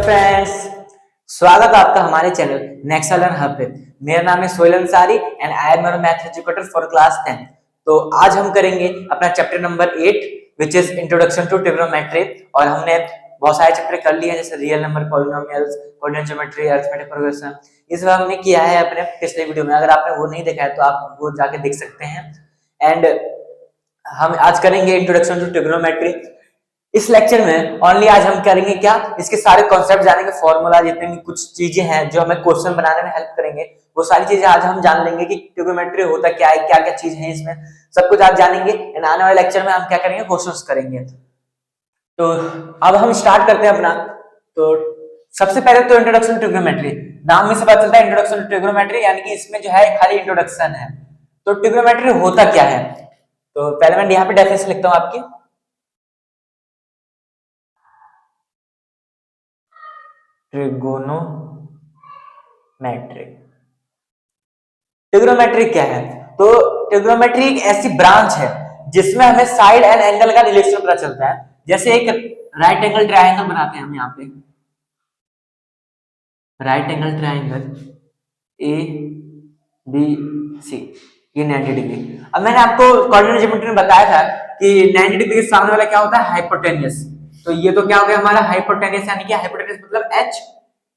Friends, स्वागत है आपका हमारे चैनल नेक्स्ट लर्न हब पे। मेरा नाम है Sohail Ansari and I am your math educator for class 10। तो आज हम करेंगे अपना chapter number 8 which is introduction to trigonometry. और हमने बहुत सारे चैप्टर कर लिए हैं जैसे real number, polynomials, coordinate geometry, arithmetic progression. इस बार हमने किया है अपने पिछले वीडियो में। अगर आपने वो नहीं देखा है तो आप वो जाके देख सकते हैं। एंड हम आज करेंगे इंट्रोडक्शन टू ट्रिग्नोमेट्री। इस लेक्चर में ओनली आज हम करेंगे क्या, इसके सारे कॉन्सेप्ट जानेंगे, फॉर्मूला, जितने भी कुछ चीजें हैं जो हमें क्वेश्चन बनाने में हेल्प करेंगे, वो सारी चीजें आज हम जान लेंगे कि ट्रिग्नोमेट्री होता क्या है, क्या क्या चीज है इसमें, सब कुछ आज जानेंगे। एंड आने वाले लेक्चर में हम क्या करेंगे, क्वेश्चंस करेंगे। तो अब हम स्टार्ट करते हैं अपना। तो सबसे पहले तो इंट्रोडक्शन टू ट्रिग्नोमेट्री, नाम में से पता चलता है इंट्रोडक्शन टू ट्रिग्नोमेट्री, यानी कि इसमें जो है खाली इंट्रोडक्शन है। तो ट्रिग्नोमेट्री होता क्या है, तो पहले मैं यहाँ पे डेफिनेशन लिखता हूँ आपकी। ट्रिगोनोमेट्री, ट्रिग्नोमेट्री क्या है? तो ट्रिग्नोमेट्री एक ऐसी ब्रांच है जिसमें हमें साइड एंड एंगल का रिलेशन पता चलता है। जैसे एक राइट एंगल ट्रायंगल बनाते हैं हम यहाँ पे, right angle triangle A B C, ये 90 डिग्री। अब मैंने आपको कोऑर्डिनेट ज्योमेट्री में बताया था कि 90 डिग्री के सामने वाला क्या होता है, हाइपोटेन्यूस। तो ये तो क्या हो गया हमारा हाइपोटेन्यूस, यानी कि हाइपोटेन्यूस मतलब h,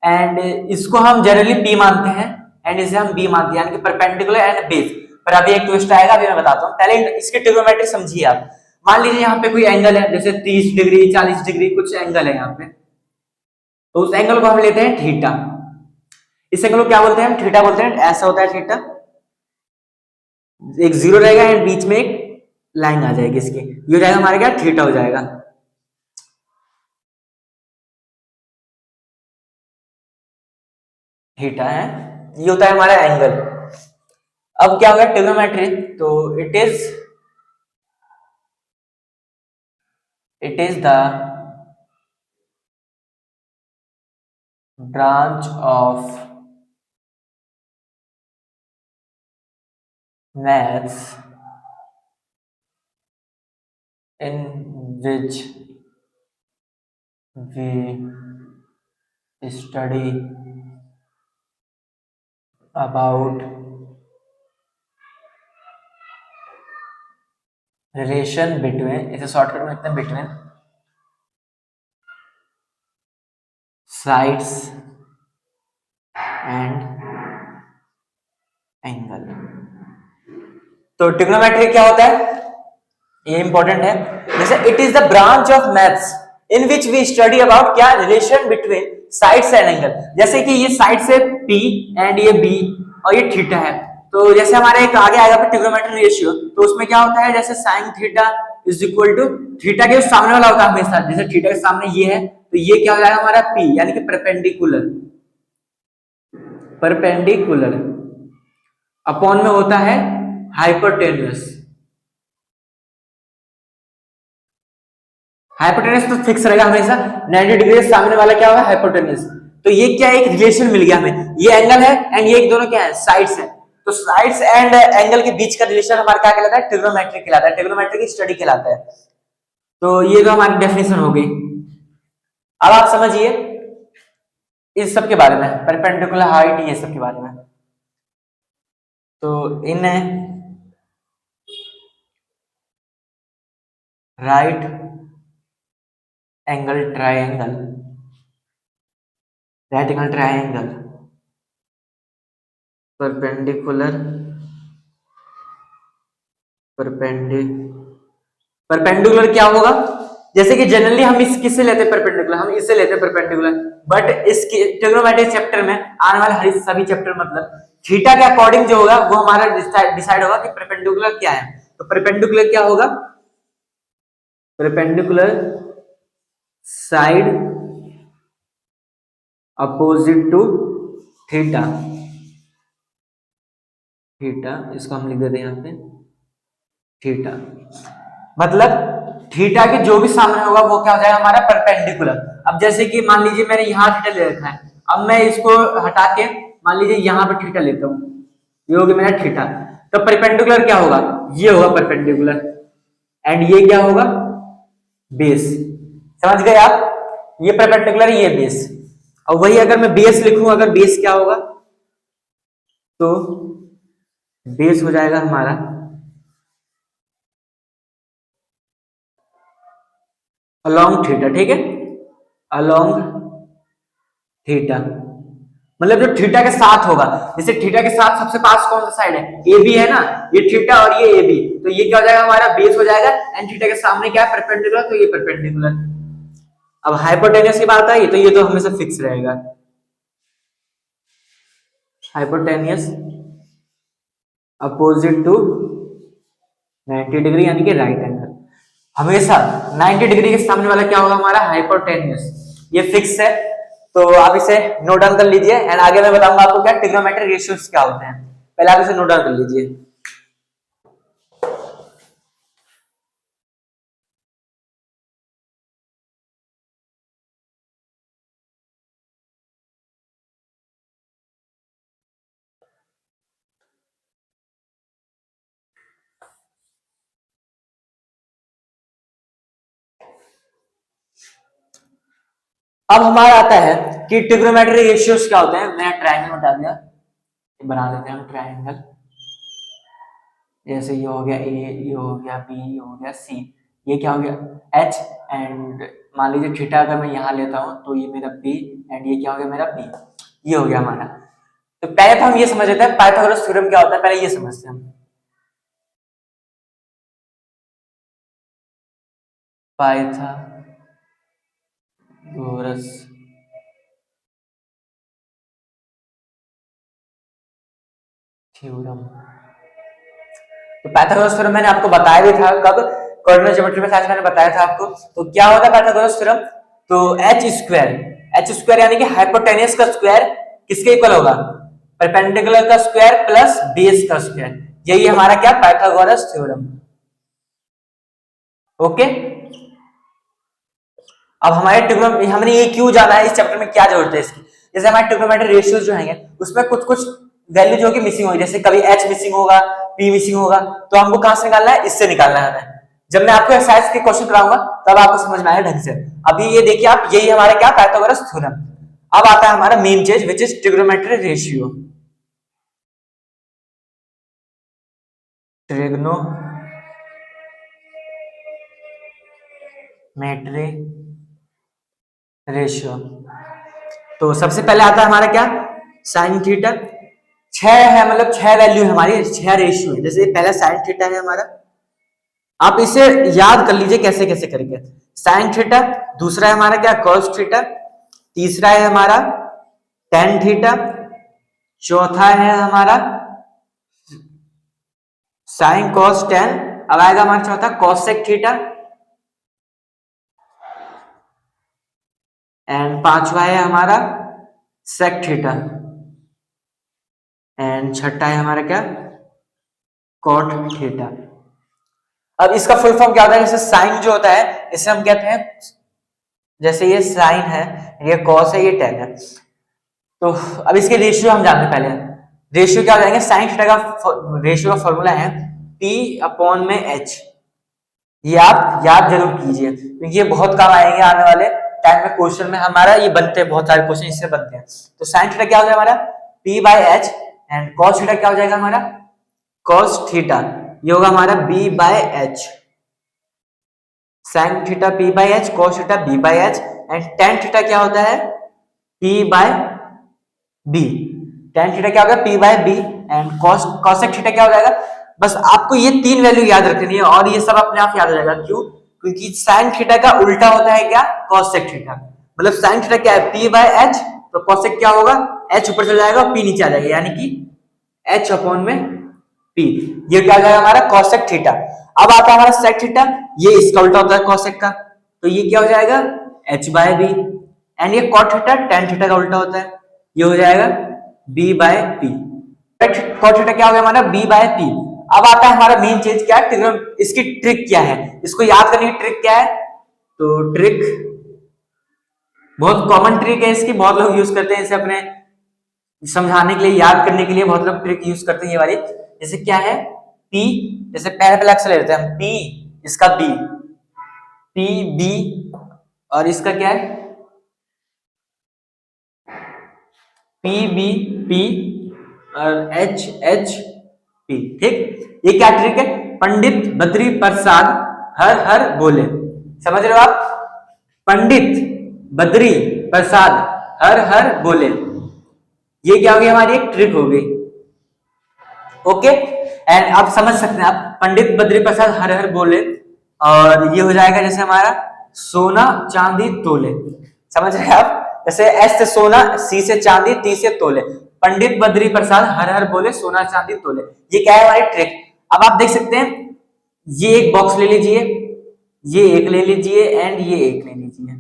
एंड इसको हम जनरली p मानते हैं एंड इसे हम b मानते हैं, यानी कि परपेंडिकुलर एंड बेस। पर अभी एक ट्विस्ट आएगा, अभी मैं बताता हूँ। पहले इसकी ट्रिग्नोमेट्री समझिए आप। मान लीजिए यहाँ पे कोई एंगल है, जैसे 30 डिग्री 40 डिग्री कुछ एंगल है यहाँ पे, तो उस एंगल को हम लेते हैं थीटा। इस एंगल को क्या बोलते हैं, हम थीटा बोलते हैं। ऐसा होता है थीटा, एक जीरो रहेगा एंड बीच में एक लाइन आ जाएगी इसकी, ये हो जाएगा हमारे क्या, थीटा हो जाएगा। थीटा है, ये होता है हमारा एंगल। अब क्या होगा ट्रिग्नोमेट्री, तो it is the branch of maths in which we study about relation between, इसे शॉर्टकट में लिखते हैं between sides and angle। तो ट्रिग्नोमेट्री क्या होता है, ये इंपॉर्टेंट है। जैसे it is the branch of maths in which we study about क्या, relation between sides and angle. जैसे कि ये साइड से p एंड ये b और ये थीटा है, तो जैसे हमारे एक आगे आएगा ट्रिग्नोमेट्री रेशियो, तो उसमें क्या होता है, जैसे sin theta is equal to theta के सामने वाला होता है हमेशा। जैसे थीटा के सामने ये है, तो ये क्या हो जाएगा हमारा p, यानी कि परपेंडिकुलर, परपेंडिकुलर अपॉन में होता है हाइपोटेन्यूस। हाइपोटेन्यूस तो फिक्स रहेगा हमेशा, 90 डिग्री से सामने वाला क्या होगा, हाइपोटेन्यूस। तो ये क्या, एक रिलेशन मिल गया हमें, ये एंगल है एंड ये दोनों क्या है, साइड्स है। तो साइड्स एंड एंगल के बीच का रिलेशन हमारा क्या कहलाता है, ट्रिग्नोमेट्री कहलाता है, ट्रिग्नोमेट्री की स्टडी कहलाता है। तो ये तो हमारी डेफिनेशन हो गई। अब आप समझिए इस सब के बारे में, परपेंडिकुलर हाइट, ये सब के बारे में। तो in right angle triangle, right angle triangle, perpendicular, perpendicular क्या होगा, जैसे कि जनरली हम इस किससे लेते हैं परपेंडिकुलर, हम इससे लेते हैं परपेंडिकुलर, बट इसके ट्रिग्नोमेट्री चैप्टर में आने वाले हर सभी चैप्टर मतलब थीटा के अकॉर्डिंग जो होगा वो हमारा डिसाइड होगा कि परपेंडिकुलर क्या है। तो परपेंडिकुलर क्या होगा, perpendicular side opposite to theta, theta इसको हम लिख देते हैं यहाँ पे थीटा, मतलब थीटा के जो भी सामने होगा वो क्या हो जाएगा हमारा परपेंडिकुलर। अब जैसे कि मान लीजिए मैंने यहाँ थीटा ले रखा है, अब मैं इसको हटा के मान लीजिए यहाँ पे थीटा लेता हूँ, ये हो गया मेरा थीटा। तो परपेंडिकुलर क्या होगा, ये होगा परपेंडिकुलर, एंड ये क्या होगा, बेस। समझ गए आप, ये परपेंडिकुलर ये बेस। और वही अगर मैं बेस लिखूं, अगर बेस क्या होगा, तो बेस हो जाएगा हमारा अलोंग थीटा, ठीक है, अलोंग थीटा, मतलब जो थीटा के साथ होगा। जैसे थीटा के साथ सबसे पास कौन सा साइड है, ए बी है ना, ये थीटा और ये ए बी, तो ये क्या हो जाएगा हमारा बेस हो जाएगा, एंड थीटा के सामने क्या है, परपेंडिकुलर, तो ये परपेंडिकुलर। अब हाइपोटेनियस की बात आई तो ये तो हमेशा फिक्स रहेगा, हाइपोटेनियस अपोजिट टू 90 डिग्री, यानी कि राइट एंगल। हमेशा 90 डिग्री के सामने वाला क्या होगा हमारा, हाइपोटेन्यूस, ये फिक्स है। तो आप इसे नोट डाउन कर लीजिए, एंड आगे मैं बताऊंगा आपको क्या ट्रिग्नोमेट्रिक रेशियोज क्या होते हैं, पहले आप इसे नोट डाउन कर लीजिए। अब हमारा आता है कि ट्रिग्नोमेट्रिक रेशियोज क्या होते हैं। मैं ट्रायंगल बता दिया, बना देते हैं हम ट्रायंगल, जैसे ये हो गया ए, ये हो गया बी, ये हो गया सी, ये क्या हो गया एच, एंड मान लीजिए थीटा अगर मैं यहाँ लेता हूँ तो ये मेरा बी, एंड ये क्या हो गया मेरा बी, ये हो गया हमारा। तो पहले तो हम ये समझ लेते हैं पाइथागोरस थ्योरम क्या होता है, पहले ये समझते हैं हम। पाइथागोरस थ्योरम, तो पाइथागोरस थ्योरम मैंने आपको बताया भी था, कब, कोऑर्डिनेट ज्योमेट्री में आज मैंने बताया था आपको। तो क्या होता है पाइथागोरस थ्योरम, तो एच स्क्वायर यानी कि हाइपोटेनियस का स्क्वायर किसके इक्वल होगा, परपेंडिकुलर का स्क्वायर प्लस बेस का स्क्वायर, यही हमारा क्या पाइथागोरस थ्योरम। ओके, अब हमारे ट्रिग्नोमेट्री, हमने ये क्यों जाना है, इस चैप्टर में क्या जरूरत है इसकी। जैसे हमारे ट्रिग्नोमेट्री रेशियोज जो हैं उसमें कुछ कुछ वैल्यू जो कि मिसिंग होगी, जैसे कभी एच मिसिंग होगा, पी मिसिंग होगा, तो हमको कहां से निकालना है, इससे निकालना है हमें। जब मैं आपको एक्सरसाइज के क्वेश्चन कराऊंगा तब आपको समझ में आएगा ढंग से। अभी ये देखिए आप, यही हमारा क्या पाइथागोरस थ्योरम। अब आता है हमारा मेन चीज which is trigonometry ratio, trigonometry ratio. तो सबसे पहले आता है हमारा क्या, साइन थीटा, छह है, मतलब छह वैल्यू है हमारी, छह रेशियो है। जैसे पहला साइन थीटा है हमारा, आप इसे याद कर लीजिए कैसे कैसे करके, साइन थीटा, दूसरा है हमारा क्या कॉस थीटा, तीसरा है हमारा टेन थीटा, चौथा है हमारा साइन कॉस टेन, अब आएगा हमारा चौथा कॉसेक थीटा, एंड पांचवा है हमारा सेक थीटा, एंड छठा है हमारा क्या कॉट थीटा। अब इसका फुल फॉर्म क्या होता है, जैसे साइन जो होता है इसे हम कहते हैं, जैसे ये साइन है, ये कॉस है, ये टेन है। तो अब इसके रेशियो हम जानते हैं पहले, रेशियो क्या हो जाएंगे, साइन थीटा का रेशियो का फॉर्मूला है P अपॉन में H, ये आप याद जरूर कीजिए क्योंकि ये बहुत काम आएंगे आने वाले टाइम में, क्वेश्चन में हमारा ये बनते हैं, बहुत सारे क्वेश्चन इससे बनते हैं। तो साइन थीटा क्या हो जाएगा हमारा P by H, and cos theta क्या हो जाएगा हमारा कॉस थीटा, ये होगा हमारा B by H, sine theta P by H, cos theta B by H, and tan theta क्या होता है P by B, tan theta क्या होगा P by B, and cosec theta क्या हो जाएगा। बस आपको ये तीन वैल्यू याद रखनी है और ये सब अपने आप याद हो जाएगा, क्यों, क्योंकि साइन थीटा का उल्टा होता है क्या कॉसेक थीटा, मतलब साइन थीटा क्या है P बाय एच, तो कॉसेक क्या होगा H ऊपर चला जाएगा और P नीचे आ जाएगा, यानी कि H अपॉन में P, ये क्या हो जाएगा हमारा कॉसेक थीटा। अब आता है हमारा सेक थीटा, ये इसका उल्टा होता है कॉसेक का, तो ये क्या हो जाएगा H बाय B, एंड ये कॉट थीटा टेन थीटा का उल्टा होता है, ये हो जाएगा B by P, cot theta क्या हो गया हमारा B बाय P। अब आता है हमारा मेन चीज क्या है, इसकी ट्रिक क्या है, इसको याद करने की ट्रिक क्या है, तो ट्रिक बहुत कॉमन ट्रिक है इसकी, बहुत लोग यूज करते हैं इसे अपने समझाने के लिए, याद करने के लिए बहुत लोग ट्रिक यूज करते हैं ये वाली। जैसे क्या है P, जैसे पहले पहले अक्षर लेते हैं हम P, इसका B, P B, और इसका क्या है PBP और HHP। ठीक, ये क्या ट्रिक है? पंडित बद्री प्रसाद हर हर बोले। समझ रहे हो आप? पंडित बद्री प्रसाद हर हर बोले, ये क्या हो गई? हमारी एक ट्रिक हो गई। ओके, एंड आप समझ सकते हैं, आप पंडित बद्री प्रसाद हर हर बोले, और ये हो जाएगा जैसे हमारा सोना चांदी तोले। समझ रहे हैं आप? जैसे एस से सोना, सी से चांदी, टी से तोले। पंडित बद्री प्रसाद हर हर बोले, सोना चांदी तोले। ये क्या है? हमारी ट्रिक। अब आप देख सकते हैं, ये एक बॉक्स ले लीजिए, ये एक ले लीजिए, एंड ये एक ले लीजिए।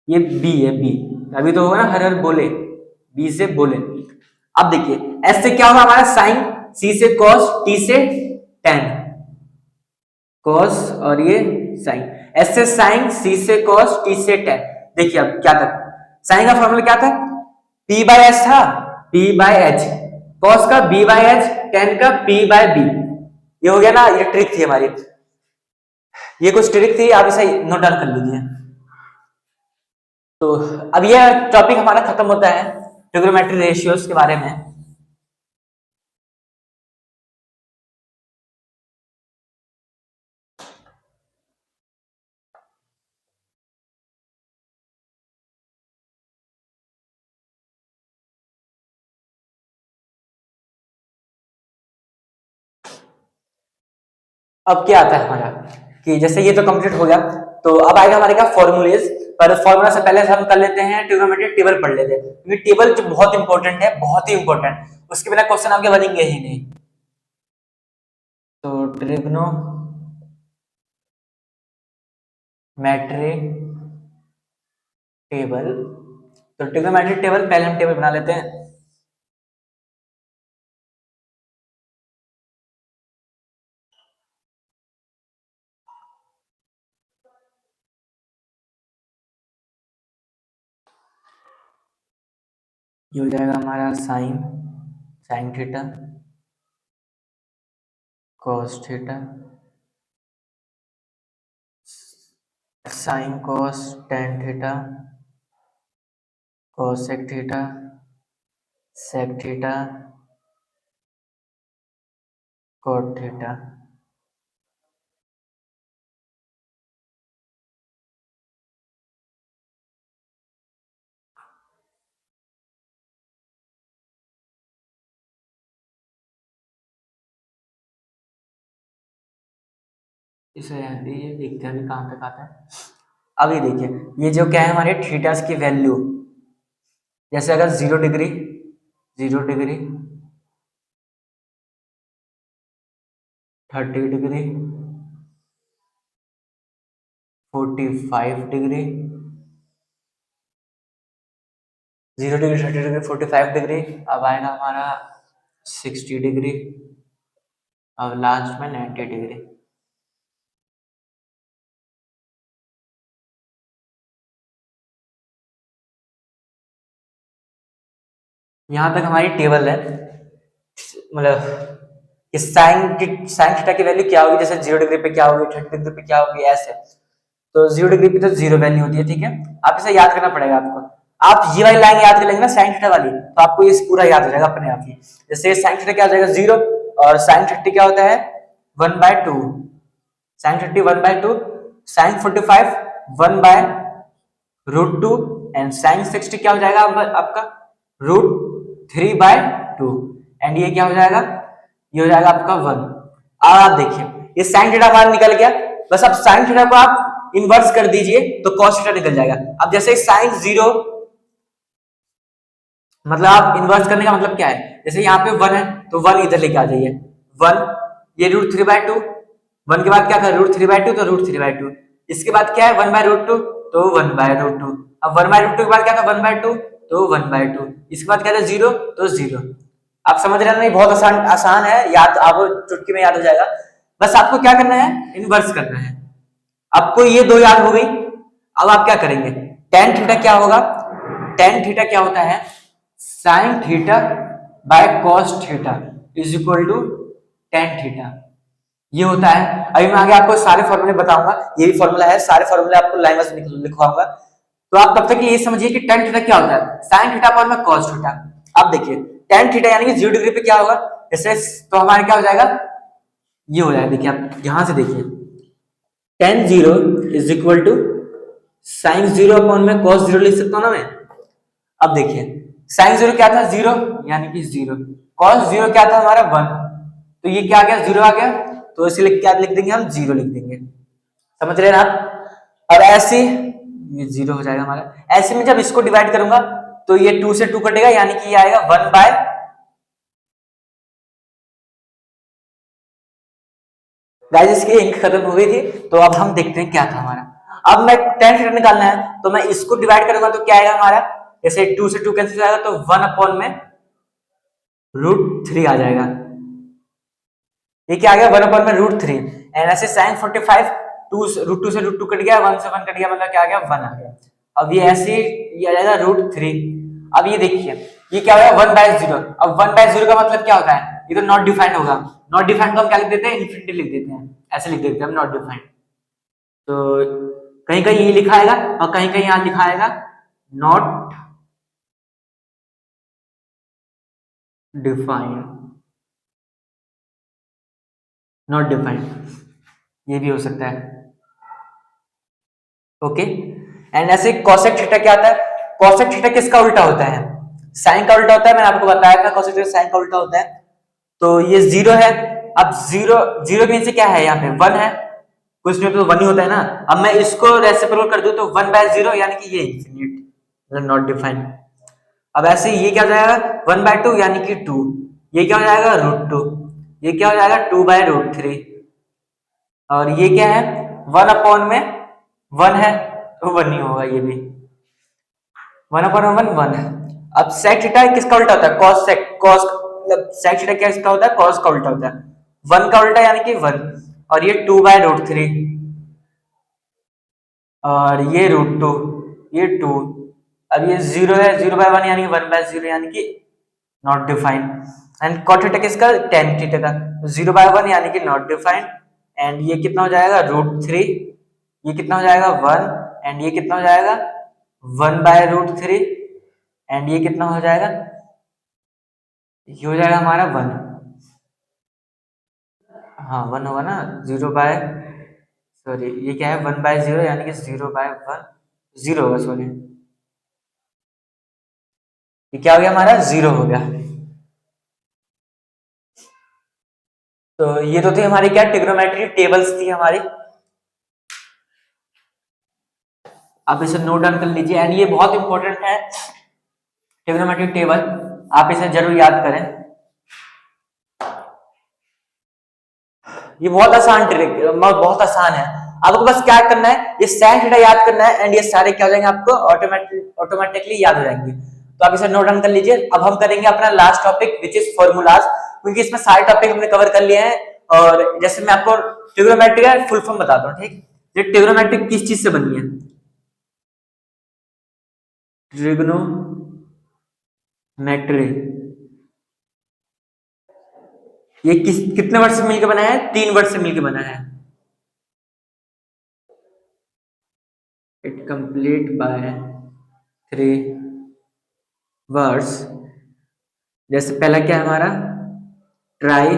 ये बी है, बी अभी तो होगा ना हर हर बोले, बी से बोले। अब देखिए एस से क्या होगा हमारा? साइन, सी से कॉस, टी से टेन, कॉस और ये साइन। एस से साइन, सी से कॉस, टी से टेन। देखिए अब क्या था, साइन का फॉर्मूला क्या था? P बाय एच था, P बाय एच, कॉस का B बाय एच, टेन का P बाय बी। ये हो गया ना, ये ट्रिक थी हमारी, ये कुछ ट्रिक थी, आप इसे नोट डाउन कर लीजिए। तो अब ये टॉपिक हमारा खत्म होता है ट्रिग्नोमेट्री रेशियोज के बारे में। अब क्या आता है हमारा कि जैसे ये तो कंप्लीट हो गया, तो अब आएगा हमारे क्या? फॉर्मूलेज। पर फॉर्मूला से पहले हम कर लेते हैं ट्रिग्नोमेट्री टेबल पढ़ लेते हैं, क्योंकि टेबल जो बहुत इंपॉर्टेंट है, बहुत ही इंपॉर्टेंट, उसके बिना क्वेश्चन आपके बनेंगे ही नहीं। तो ट्रिग्नोमेट्री टेबल, तो ट्रिग्नोमेट्री टेबल पहले हम टेबल बना लेते हैं। ये हो जाएगा हमारा sine, sine theta, cos theta, sine cos tan theta, cosec theta, sec theta, cot theta. इसे ये देखते हैं अभी कहाँ तक आता है। अभी देखिए ये जो क्या है हमारे थीटास की वैल्यू, जैसे अगर 0 degree, 0 degree, 30 degree, 45 degree, 0 degree, 30 degree, 45 degree, अब आएगा हमारा 60 डिग्री, अब लास्ट में 90 डिग्री। यहां तक हमारी टेबल है, मतलब इस साइन थीटा की वैल्यू क्या होगी, जैसे 0 डिग्री पे क्या होगी, 30 डिग्री पे क्या होगी, ऐसे। तो 0 डिग्री पे तो 0 वैल्यू होती है, ठीक है। आप इसे याद करना पड़ेगा आपको। आप ये वाली लाइन याद कर लेंगे ना साइन थीटा वाली, तो आपको ये पूरा याद हो जाएगा अपने आप ही। जैसे साइन थीटा क्या हो जाएगा 0, और साइन 30 क्या होता है 1/2, साइन 30 1/2, साइन 45 1/√2, एंड साइन 60 क्या हो जाएगा आपका √3/2, एंड ये क्या हो जाएगा, ये हो जाएगा आपका 1। अब आप देखिए ये साइन थीटा बाहर निकल गया, बस अब साइन थीटा को आप इन्वर्स कर दीजिए तो कॉस थीटा निकल जाएगा। अब जैसे साइन 0, मतलब आप इन्वर्स करने का मतलब क्या है, जैसे यहाँ पे 1 है तो 1 इधर लेके आ जाइए, 1, ये √3/2, 1 के बाद क्या था √3/2, तो √3/2, इसके बाद क्या है 1/√2, तो 1/√2, अब 1/√2 के बाद क्या था 1/2, तो 1/2, इसके बाद क्या था 0, तो 0। आप समझ रहे हैं नहीं, बहुत आसान आसान है, याद आपको चुटकी में याद हो जाएगा। बस आपको क्या करना है, इन्वर्स करना है। आपको ये दो याद हो गई। अब आप क्या करेंगे, टेन थीटा क्या होगा, टेन थीटा क्या होता है sine theta by cos theta is equal to tan theta, ये होता है। अभी मैं आगे आपको सारे फॉर्मूले बताऊंगा, ये भी फॉर्मूला है, सारे फॉर्मूले आपको लाइन वाइज लिखवाऊंगा। तो आप तब तक ये समझिए कि tan थीटा क्या होता है, sin थीटा अपॉन में cos थीटा। अब देखिए tan थीटा यानी कि 0 डिग्री पे क्या होगा, जैसे तो हमारे क्या हो जाएगा, ये हो जाएगा। देखिए आप यहां से देखिए tan 0 is equal to sin 0 upon में cos 0 लिख सकता हूं ना मैं। अब देखिए sin 0 क्या था, 0 यानी कि 0, cos 0 क्या था हमारा 1, तो ये क्या आ गया, 0 आ गया, तो इसलिए क्या लिख देंगे हम, 0 लिख देंगे। समझ रहे हैं आप। अब ऐसे ये 0 हो जाएगा हमारा, ऐसे में जब इसको डिवाइड करूंगा तो ये 2 से 2 कटेगा, यानी कि ये आएगा 1 बाय, गाइस इसकी इंक खत्म हो गई थी, तो अब हम देखते हैं क्या था हमारा। अब मैं tan थीटा निकालना है, तो मैं इसको डिवाइड करूंगा तो क्या आएगा हमारा, जैसे 2 से 2 कैंसिल आएगा तो 1 अपॉन में √3 आ जाएगा। ये क्या आ गया, 1 अपॉन में √3। एंड ऐसे sin 45, 2 से √2 कट गया, 1 से 1 कट गया, मतलब क्या आ गया, 1 आ गया। अब ये ऐसे ये आ जाएगा √3। अब ये देखिए ये क्या हो गया, 1/0। अब 1/0 का मतलब क्या होता है, ये तो नॉट डिफाइंड होगा। नॉट डिफाइंड को हम क्या लिख देते हैं, इन्फिनिटी लिख देते हैं, ऐसे लिख देते हैं हम नॉट डिफाइंड। तो कहीं कहीं ये लिखा आएगा और कहीं कहीं यहाँ लिखा आएगा नॉट डिफाइंड, नॉट डिफाइंड, ये भी हो सकता है। ओके। एंड ऐसे कोसेक थीटा क्या आता है, कोसेक थीटा किसका उल्टा होता है, साइन का उल्टा होता है। मैंने आपको बताया था कोसेक थीटा साइन का उल्टा होता है। तो ये 0 है, अब 0 0 मीन से क्या है, यहाँ पे 1 है, कुछ नहीं तो 1 ही होता है ना। अब मैं इसको रेसिप्रोकल कर दूं तो 1/0 यानी कि ये इंफिनिट, मतलब नॉट डिफाइंड। अब ऐसे ये क्या हो जाएगा, 1/2 यानी कि 2, ये क्या हो जाएगा √2, ये क्या हो जाएगा 2/√3, और ये क्या है 1 अपॉन में 1 है, तो 1 नहीं होगा ये भी, 1 अपॉन 1 है। अब sec थीटा किसका उल्टा होता है, cos sec, cos मतलब sec थीटा क्या इसका होता है, cos का उल्टा होता है, 1 का उल्टा यानी कि 1, और ये 2/√3, और ये √2, ये 2। अब ये 0 है, 0/1 यानी कि 1/0 यानी कि not defined. And cot theta किसका, tan थीटा का, 0/1 यानी कि नॉट डिफाइंड। एंड ये कितना हो जाएगा √3, ये कितना हो जाएगा 1, एंड ये कितना हो जाएगा 1/√3, एंड ये कितना हो जाएगा, ये हो जाएगा हमारा 1। हाँ 1 होगा ना, 0 बाय, सॉरी ये क्या है 1/0 यानी कि 0/1, 0 होगा सॉरी, ये क्या हो गया हमारा 0 हो गया। तो ये तो थे हमारी क्या, ट्रिग्नोमेट्री टेबल्स थी हमारी, आप इसे नोट डाउन कर लीजिए। एंड ये बहुत इंपॉर्टेंट है ट्रिग्नोमेट्री टेबल, आप इसे जरूर याद करें। ये बहुत आसान ट्रिक, बहुत आसान है। आपको बस क्या करना है, ये साइन थीटा याद करना है, एंड ये सारे क्या हो जाएंगे आपको ऑटोमेटिकली याद हो जाएंगे। तो आप इसे नोट डाउन कर लीजिए। अब हम करेंगे अपना last topic which is formulas, क्योंकि इसमें सारे टॉपिक हमने कवर कर लिए हैं। और जैसे मैं आपको ट्रिग्नोमेट्री का फुल फॉर्म बताता हूँ, ठीक। ये ट्रिग्नोमेट्री किस चीज से बनी है, ट्रिग्नोमेट्री ये कितने वर्ड से मिलकर बना है, 3 वर्ड से मिलकर बना है। It complete bye 3 words. जैसे पहला क्या है हमारा, ट्राई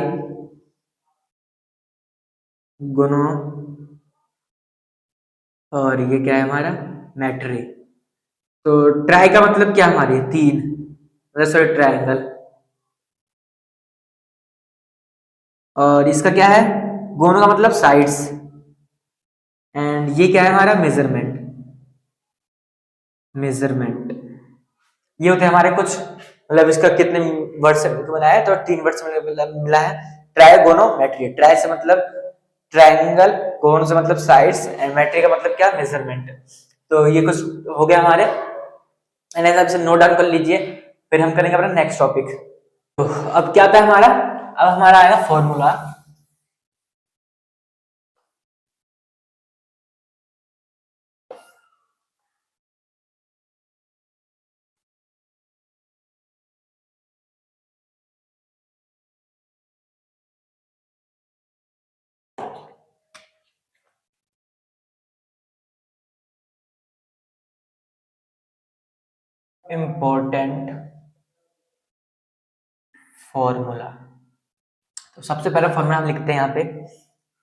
गोनो, और ये क्या है हमारा मैट्री। तो ट्राई का मतलब क्या हमारी, 3, मतलब सॉरी ट्रायंगल, और इसका क्या है, गोनो का मतलब साइड्स, एंड ये क्या है हमारा मेजरमेंट, मेजरमेंट। ये होते हैं हमारे कुछ, मतलब इसका कितने वर्ड से बनाया है, तो 3 वर्ड से मिला है। ट्राइगोनोमेट्री, ट्राई से मतलब ट्रायंगल, गोन से मतलब साइड्स, एंड मेट्री का मतलब क्या, मेजरमेंट। तो ये कुछ हो गया हमारे, एंड से नोट डाउन कर लीजिए। फिर हम करेंगे अपना नेक्स्ट टॉपिक। तो अब क्या था हमारा, अब हमारा आएगा फॉर्मूला। Important formula. तो सबसे पहला फॉर्मूला हम लिखते हैं यहाँ पे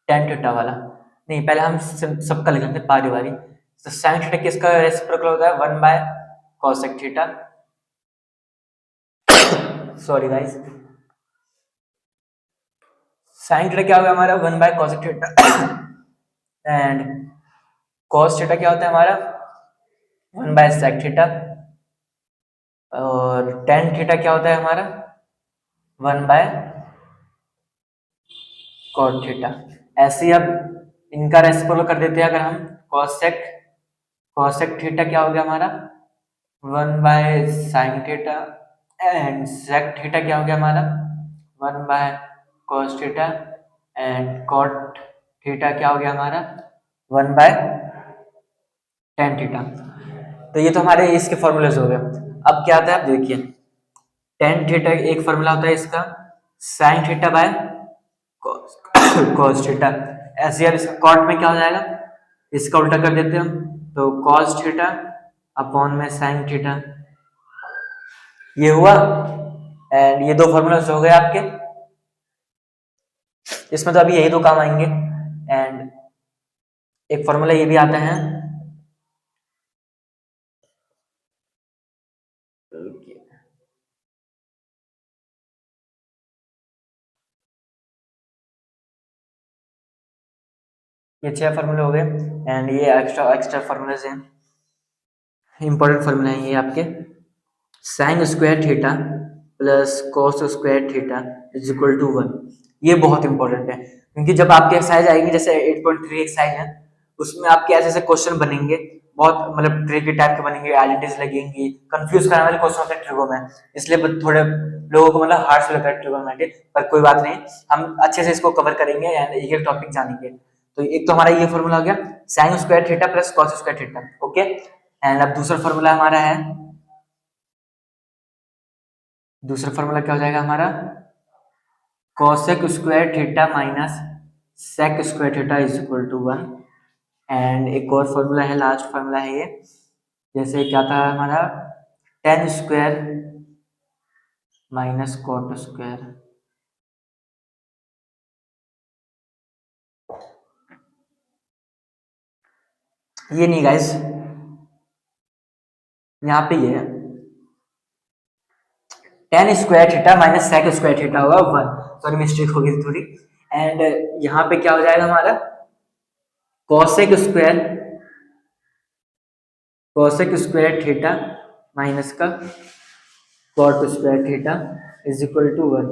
tan थीटा वाला। नहीं, पहले हम सबका लिख लेते हैं बारी बारी। तो sin थीटा किसका रेसिप्रोकल होता है? 1 by cosec theta. Sorry guys, sin theta क्या होगा हमारा? 1 by cosec theta. And cos theta क्या होता है हमारा? 1 बाय sec थीटा। और tan थीटा क्या होता है हमारा? 1 बाय cot थीटा। ऐसे ही अब इनका रेसिप्रोकल कर देते हैं। अगर हम cosec थीटा क्या हो गया हमारा? 1 by sin theta. And sec theta क्या हो गया हमारा? 1 by cos theta. And cot theta क्या हो गया हमारा? 1 बाय tan थीटा। तो ये तो हमारे इसके फॉर्मूलेज हो गए। अब क्या आता है? आप देखिए, tan थीटा एक फॉर्मूला होता है इसका, sin theta by cos theta. ऐसे यार इसका cot में क्या हो जाएगा? इसका उल्टा कर देते हैं हम, तो cos थीटा अपॉन में sin थीटा, ये हुआ। एंड ये दो फॉर्मूलाज हो गए आपके। इसमें तो अभी यही दो काम आएंगे। एंड एक फॉर्मूला ये भी आता है, ये 6 फॉर्मूले हो गए। एंड ये एक्स्ट्रा फॉर्मूलेज हैं, इंपॉर्टेंट फॉर्मूला है ये आपके। Sine square theta plus cos square theta is equal to 1। ये बहुत इंपॉर्टेंट है, क्योंकि जब आपकी एक्सरसाइज आएगी, जैसे 8.3 एक्सरसाइज है, उसमें आपके ऐसे ऐसे क्वेश्चन बनेंगे, बहुत मतलब ट्रिकी टाइप के बनेंगे, आइडेंटिटीज लगेंगी, कंफ्यूज करने वाले क्वेश्चन होते हैं ट्रिगो में। इसलिए थोड़े लोगों को मतलब हार्ड से लगता है ट्रिगोनोमेट्री, पर कोई बात नहीं, हम अच्छे से इसको कवर करेंगे एंड एक एक टॉपिक जानेंगे। तो एक तो हमारा ये फॉर्मूला हो गया, sign square theta plus cos square theta. Okay, and अब दूसरा फॉर्मूला हमारा है, दूसरा फॉर्मूला क्या हो जाएगा हमारा? cosec square theta minus sec square theta is equal to 1। And एक और फॉर्मूला है, लास्ट फॉर्मूला है ये, जैसे क्या था हमारा? tan square minus cot square. ये नहीं गाइस, यहाँ पे ये है tan square theta minus sec square theta होगा 1। सॉरी मिस्टेक हो गई थोड़ी। एंड यहाँ पे क्या हो जाएगा हमारा? cosec स्क्वायर थीटा माइनस का cot square theta is equal to 1।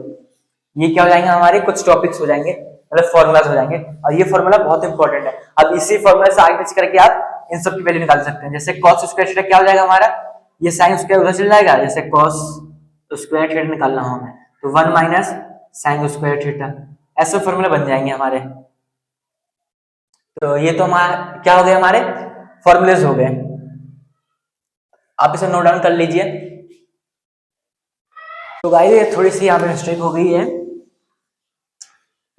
ये क्या हो जाएंगे हमारे? कुछ टॉपिक्स हो जाएंगे, मतलब फॉर्मूलाज हो जाएंगे। और ये फॉर्मूला बहुत इंपॉर्टेंट है। अब इसी फॉर्मूला से आगे पीछे करके आप इन सब की वैल्यू निकाल सकते हैं। जैसे cos स्क्वायर थीटा क्या हो जाएगा हमारा? ये sin स्क्वायर उधर चल जाएगा, जैसे cos स्क्वायर थीटा निकालना हो हमें, तो 1 माइनस sin स्क्वायर थीटा, ऐसे फॉर्मूला बन जाएंगे हमारे। तो ये तो हमारा क्या हो गया? हमारे फॉर्मूलेज हो गए। आप इसे नोट डाउन कर लीजिए। तो गाइस ये थोड़ी सी यहाँ पे मिस्टेक हो गई है,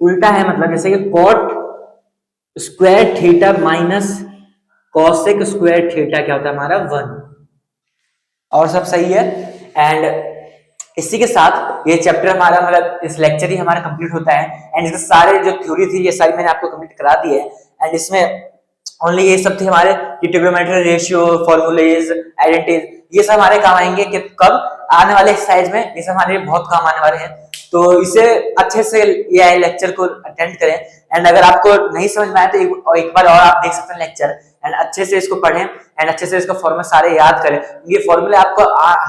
उल्टा है, मतलब जैसे कि cot square theta minus cosec square theta क्या होता है हमारा? 1। और सब सही है। एंड इसी के साथ ये चैप्टर हमारा, मतलब इस लेक्चर ही हमारा कंप्लीट होता है। एंड इसके सारे जो थ्योरी थी ये सारी मैंने आपको कंप्लीट करा दी है। एंड इसमें ओनली ये सब थे हमारे ट्रिग्नोमेट्री, रेशियो, फॉर्मूलेज, आइडेंटिटीज, ये सब हमारे काम आएंगे कि कब आने वाले एक्सरसाइज में, ये सब हमारे बहुत काम आने वाले हैं। तो इसे अच्छे से ये लेक्चर को अटेंड करें। एंड अगर आपको नहीं समझ में आए तो एक बार और आप देख सकते हैं लेक्चर, एंड अच्छे से इसको पढ़ें एंड अच्छे से इसका फॉर्मूला सारे याद करें। ये फॉर्मूले आपको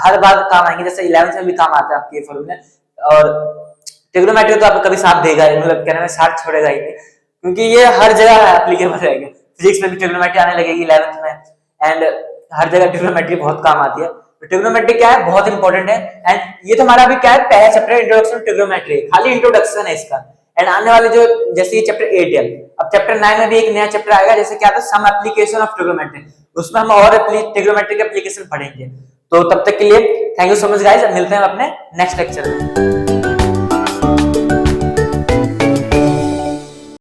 हर बार काम आएंगे, जैसे 11th में भी काम आते हैं आपके ये फॉर्मूले। और ट्रिग्नोमेट्री तो आपको कभी साथ देगा, मतलब कहने में साथ छोड़ेगा ही नहीं, क्योंकि ये हर जगह एप्लीकेबल रहेगा। फिजिक्स में भी ट्रिग्नोमेट्री आने लगेगी 11th में, एंड हर जगह ट्रिग्नोमेट्री बहुत काम आती है। तो ट्रिग्नोमेट्री क्या है? बहुत इंपॉर्टेंट है। एंड ये तो हमारा अभी क्या है? पहला चैप्टर इंट्रोडक्शन टू ट्रिग्नोमेट्री, खाली इंट्रोडक्शन है इसका। एंड आने वाले जो, जैसे ये चैप्टर 8 है, अब चैप्टर 9 में भी एक नया चैप्टर आएगा, जैसे क्या था? Some application of trigonometry. उसमें हम और ट्रिग्नोमेट्री के एप्लीकेशन पढ़ेंगे। तो तब तक के लिए thank you so much guys, मिलते हैं अपने नेक्स्ट लेक्चर में।